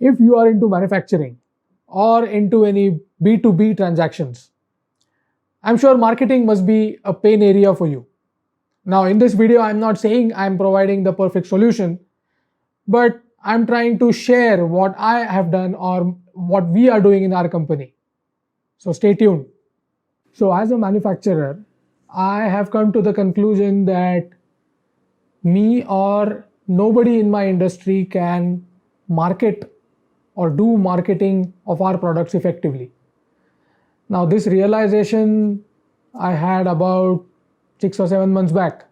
if you are into manufacturing or into any B2B transactions, I'm sure marketing must be a pain area for you. Now, in this video, I'm not saying I'm providing the perfect solution, but I'm trying to share what I have done or what we are doing in our company. So stay tuned. So, as a manufacturer, I have come to the conclusion that me or nobody in my industry can market or do marketing of our products effectively. Now, this realization I had about 6 or 7 months back,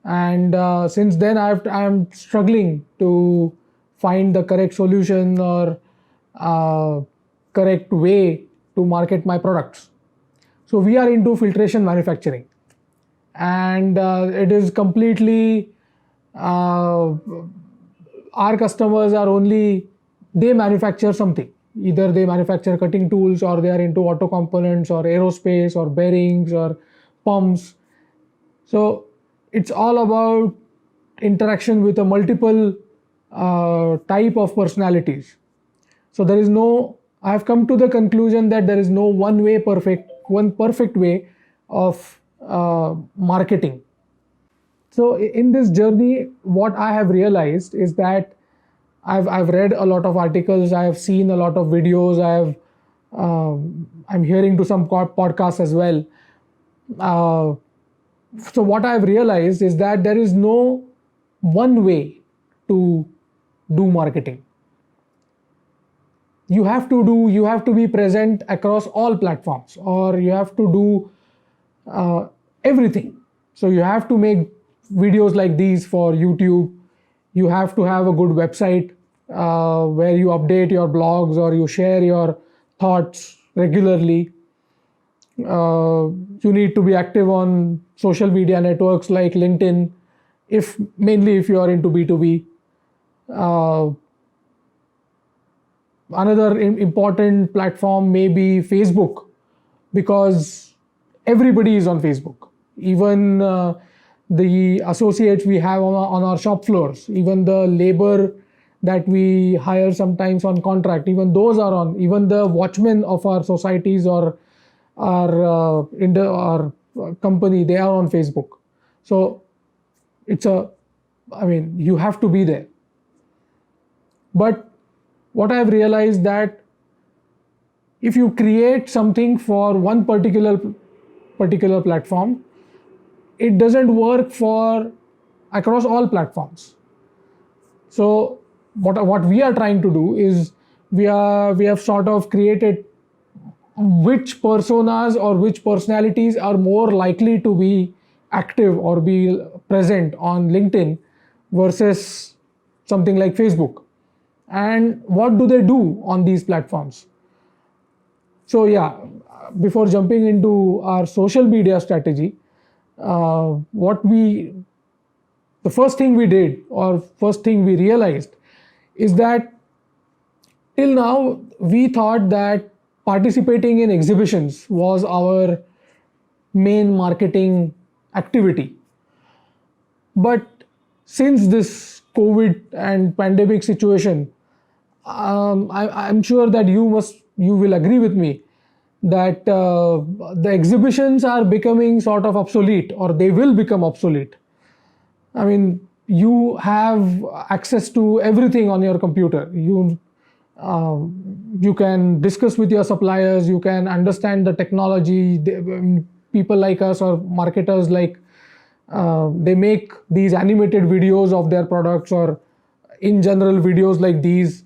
and since then I'm struggling to find the correct solution or correct way to market my products. So we are into filtration manufacturing, and it is completely our customers are only, they manufacture something. Either they manufacture cutting tools, or they are into auto components or aerospace or bearings or pumps. So it's all about interaction with a multiple type of personalities. So there is no, I have come to the conclusion that there is no one perfect way of marketing. So in this journey, what I have realized is that I've read a lot of articles, I have seen a lot of videos, I'm hearing to some podcasts as well. Uh, so what I've realized is that there is no one way to do marketing. You have to be present across all platforms, or you have to do everything. So you have to make videos like these for YouTube. You have to have a good website where you update your blogs or you share your thoughts regularly. You need to be active on social media networks like LinkedIn, if mainly if you are into B2B. Another important platform may be Facebook, because everybody is on Facebook. Even the associates we have on our shop floors, even the labor that we hire sometimes on contract, even those are on. Even the watchmen of our societies or our company, they are on Facebook. So it's I mean, you have to be there. But what I've realized that if you create something for one particular platform, it doesn't work for across all platforms. So what we are trying to do is we have sort of created which personas or which personalities are more likely to be active or be present on LinkedIn versus something like Facebook, and what do they do on these platforms. So yeah, before jumping into our social media strategy, what we the first thing we did or first thing we realized is that till now we thought that participating in exhibitions was our main marketing activity. But since this COVID and pandemic situation, I'm sure that you will agree with me that the exhibitions are becoming sort of obsolete, or they will become obsolete. I mean, you have access to everything on your computer. You can discuss with your suppliers. You can understand the technology. People like us or marketers they make these animated videos of their products, or in general videos like these.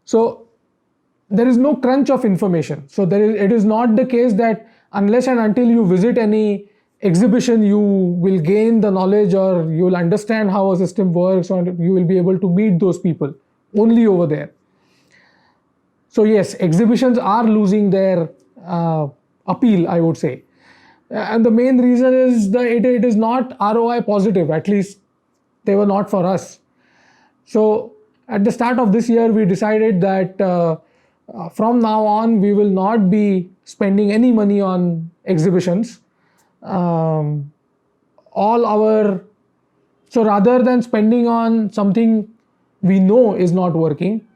So there is no crunch of information. So it is not the case that unless and until you visit any exhibition, you will gain the knowledge or you will understand how a system works, or you will be able to meet those people only over there. So yes, exhibitions are losing their appeal, I would say. And the main reason is that it is not ROI positive, at least they were not for us. So at the start of this year, we decided that from now on, we will not be spending any money on exhibitions. Um, all our So rather than spending on something we know is not working,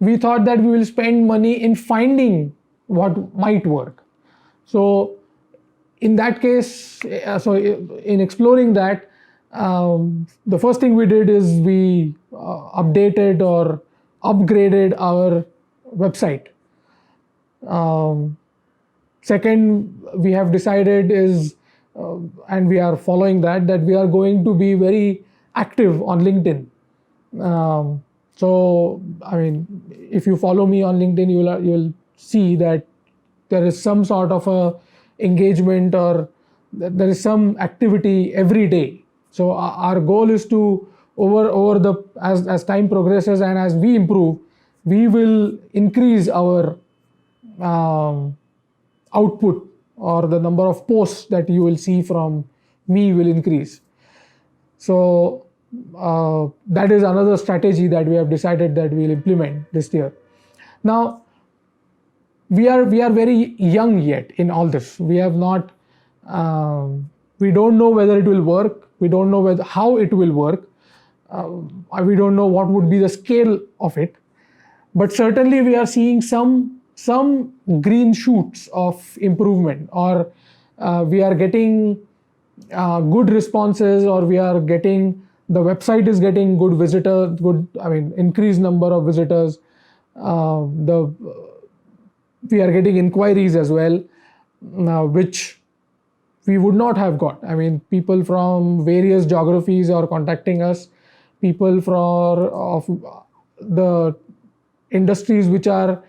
we thought that we will spend money in finding what might work. So in that case, so in exploring that, the first thing we did is we updated or upgraded our website. Second, we have decided is, and we are following that we are going to be very active on LinkedIn. So, I mean, if you follow me on LinkedIn, you'll see that there is some sort of a engagement, or there is some activity every day. So our goal is to over the as time progresses and as we improve, we will increase our output, or the number of posts that you will see from me will increase. So that is another strategy that we have decided that we will implement this year. Now, we are very young yet in all this. We have not, we don't know whether it will work. We don't know how it will work. We don't know what would be the scale of it. But certainly we are seeing some green shoots of improvement, or we are getting good responses, or we are getting, the website is getting increased number of visitors. We are getting inquiries as well, which we would not have got. I mean, people from various geographies are contacting us, people of the industries which are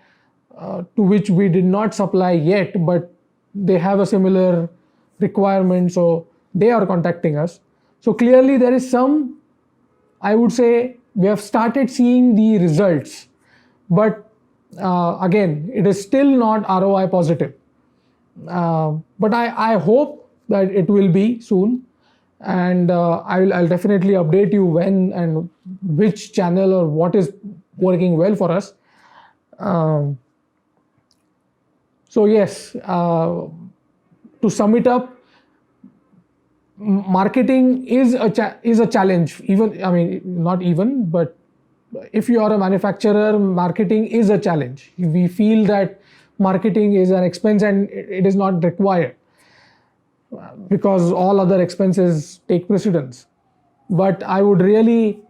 to which we did not supply yet, but they have a similar requirement, so they are contacting us. So clearly there is some, I would say, we have started seeing the results, but again, it is still not ROI positive. But I hope that it will be soon, and I'll definitely update you when and which channel or what is working well for us. So yes, to sum it up, marketing is a challenge. But if you are a manufacturer, marketing is a challenge. We feel that marketing is an expense and it is not required, because all other expenses take precedence. But I would really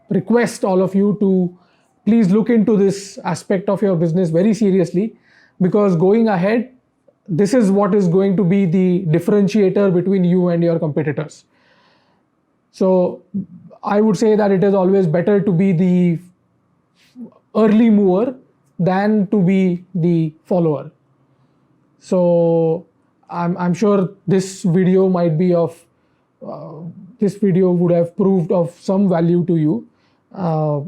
request all of you to please look into this aspect of your business very seriously, because going ahead, this is what is going to be the differentiator between you and your competitors. So I would say that it is always better to be the early mover than to be the follower. So I'm sure this video might be of, this video would have proved of some value to you.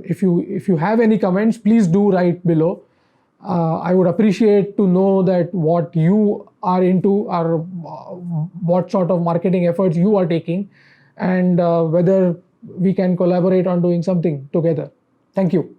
If you have any comments, please do write below. I would appreciate to know that what you are into, or what sort of marketing efforts you are taking, and whether we can collaborate on doing something together. Thank you.